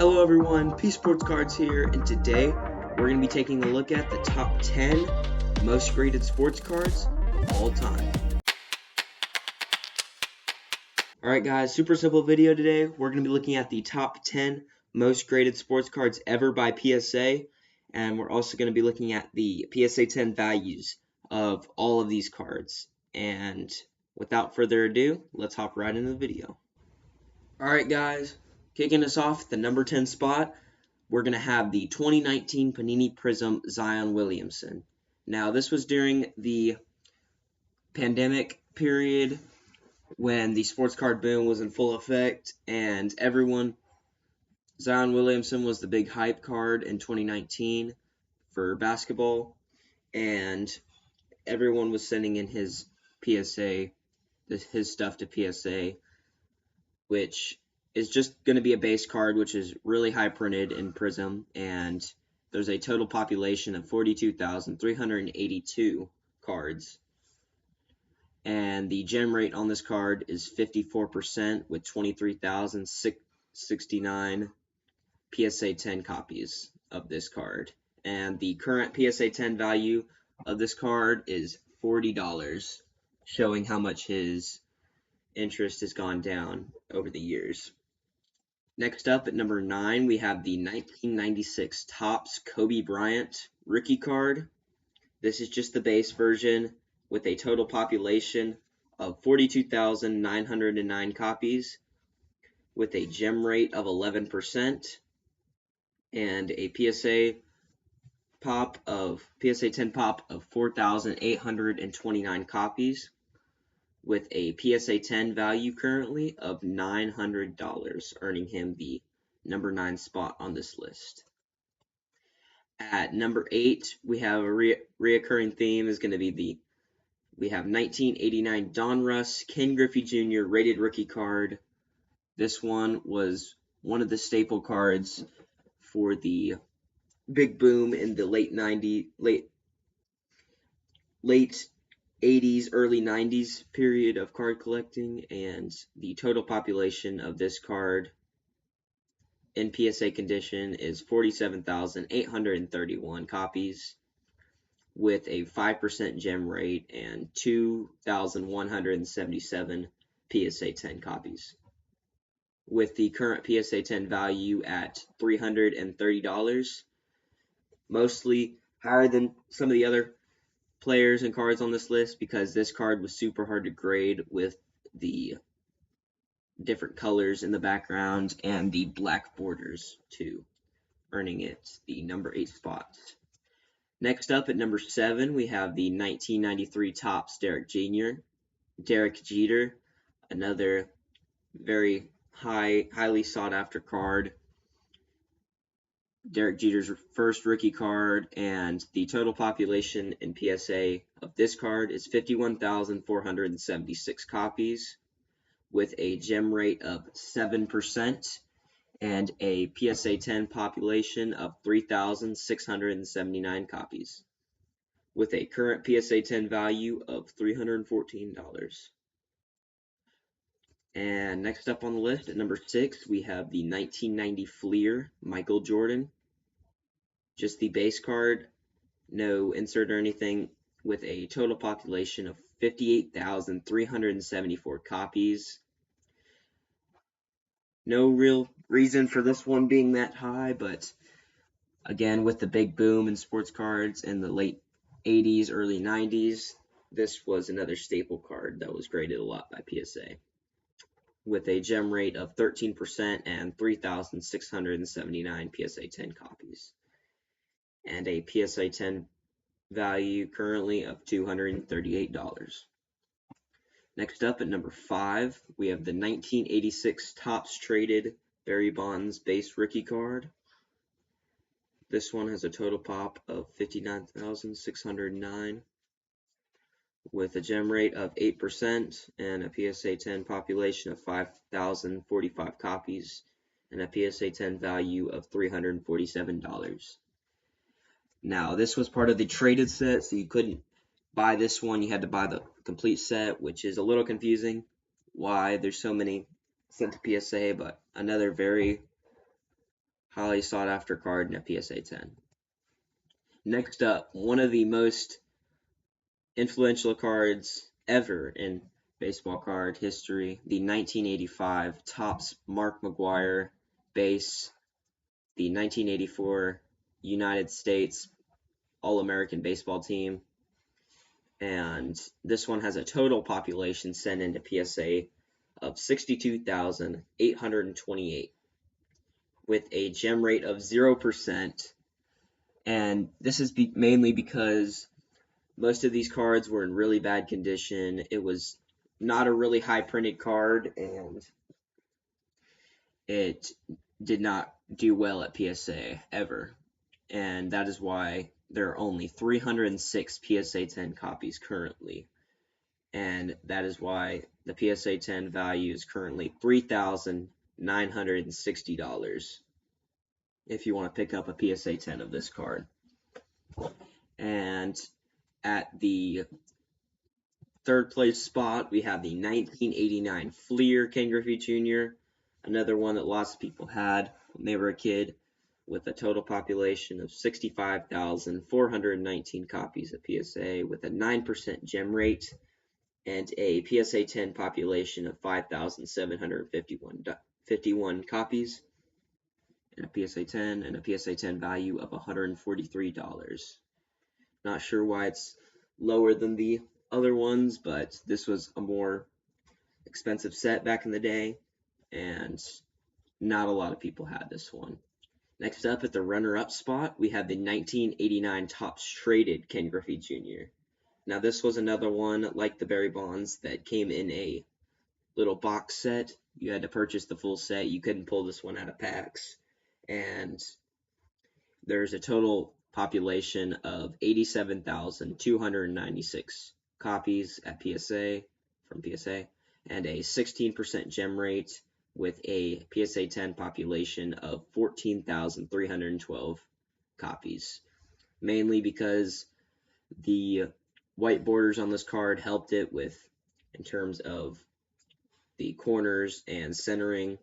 Hello everyone, P Sports Cards here, and today we're going to be taking a look at the top 10 most graded sports cards of all time. Alright guys, super simple video today. We're going to be looking at the top 10 most graded sports cards ever by PSA, and we're also going to be looking at the PSA 10 values of all of these cards. And without further ado, let's hop right into the video. Alright guys, kicking us off at the number 10 spot, we're going to have the 2019 Panini Prizm Zion Williamson. Now, this was during the pandemic period when the sports card boom was in full effect, and Zion Williamson was the big hype card in 2019 for basketball, and everyone was sending in his stuff to PSA, which is just going to be a base card, which is really high printed in Prizm, and there's a total population of 42,382 cards. And the gem rate on this card is 54% with 23,669 PSA 10 copies of this card. And the current PSA 10 value of this card is $40, showing how much his interest has gone down over the years. Next up at number 9, we have the 1996 Topps Kobe Bryant rookie card. This is just the base version with a total population of 42,909 copies with a gem rate of 11% and a PSA 10 pop of 4,829 copies with a PSA 10 value currently of $900, earning him the number 9 spot on this list. At number 8, we have a reoccurring theme is going to be we have 1989 Donruss Ken Griffey Jr. rated rookie card. This one was one of the staple cards for the big boom in the late 80s, early 90s period of card collecting, and the total population of this card in PSA condition is 47,831 copies with a 5% gem rate and 2,177 PSA 10 copies. With the current PSA 10 value at $330, mostly higher than some of the other players and cards on this list because this card was super hard to grade with the different colors in the background and the black borders too, earning it the number 8 spot. Next up at number 7, we have the 1993 Topps Derek Jeter, another very highly sought after card. Derek Jeter's first rookie card, and the total population in PSA of this card is 51,476 copies with a gem rate of 7% and a PSA 10 population of 3,679 copies with a current PSA 10 value of $314. And next up on the list at number 6, we have the 1990 Fleer Michael Jordan. Just the base card, no insert or anything, with a total population of 58,374 copies. No real reason for this one being that high, but again, with the big boom in sports cards in the late 80s, early 90s, this was another staple card that was graded a lot by PSA, with a gem rate of 13% and 3,679 PSA 10 copies, and a PSA 10 value currently of $238. Next up at number 5, we have the 1986 Topps Traded Barry Bonds base rookie card. This one has a total pop of 59,609 with a gem rate of 8% and a PSA 10 population of 5,045 copies and a PSA 10 value of $347. Now, this was part of the traded set, so you couldn't buy this one. You had to buy the complete set, which is a little confusing why there's so many sent to PSA, but another very highly sought after card in a PSA 10. Next up, one of the most influential cards ever in baseball card history, the 1985 Topps Mark McGwire base, the 1984 United States All-American baseball team. And this one has a total population sent into PSA of 62,828 with a gem rate of 0%. And this is mainly because most of these cards were in really bad condition. It was not a really high printed card, and it did not do well at PSA ever. And that is why there are only 306 PSA 10 copies currently. And that is why the PSA 10 value is currently $3,960 if you want to pick up a PSA 10 of this card. And at the third place spot, we have the 1989 Fleer Ken Griffey Jr., another one that lots of people had when they were a kid, with a total population of 65,419 copies of PSA with a 9% gem rate and a PSA 10 population of 5,751 copies, and a PSA 10 and a PSA 10 value of $143. Not sure why it's lower than the other ones, but this was a more expensive set back in the day, and not a lot of people had this one. Next up, at the runner-up spot, we have the 1989 Topps Traded Ken Griffey Jr. Now, this was another one like the Barry Bonds that came in a little box set. You had to purchase the full set. You couldn't pull this one out of packs. And there's a total population of 87,296 copies at PSA from PSA, and a 16% gem rate with a PSA 10 population of 14,312 copies, mainly because the white borders on this card helped it with in terms of the corners and centering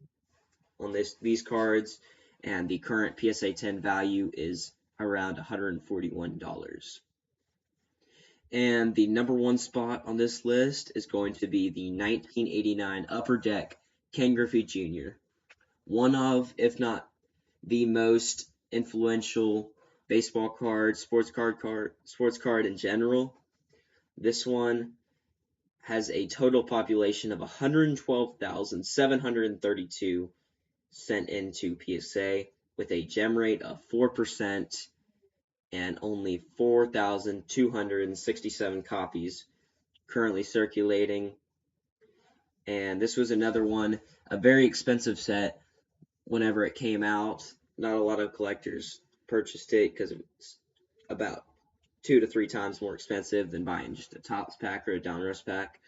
on these cards, and the current PSA 10 value is around $141. And the number one spot on this list is going to be the 1989 Upper Deck Ken Griffey Jr., one of, if not the most influential baseball card, sports card in general. This one has a total population of 112,732 sent into PSA with a gem rate of 4% and only 4,267 copies currently circulating. And this was another one, a very expensive set whenever it came out. Not a lot of collectors purchased it because it was about 2 to 3 times more expensive than buying just a Topps pack or a Donruss pack.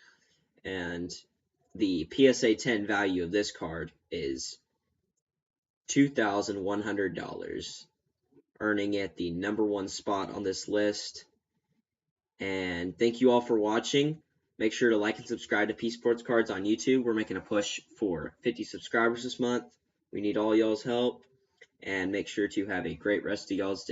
And the PSA 10 value of this card is $2,100, earning it the number one spot on this list. And thank you all for watching. Make sure to like and subscribe to P Sports Cards on YouTube. We're making a push for 50 subscribers this month. We need all y'all's help. And make sure to have a great rest of y'all's day.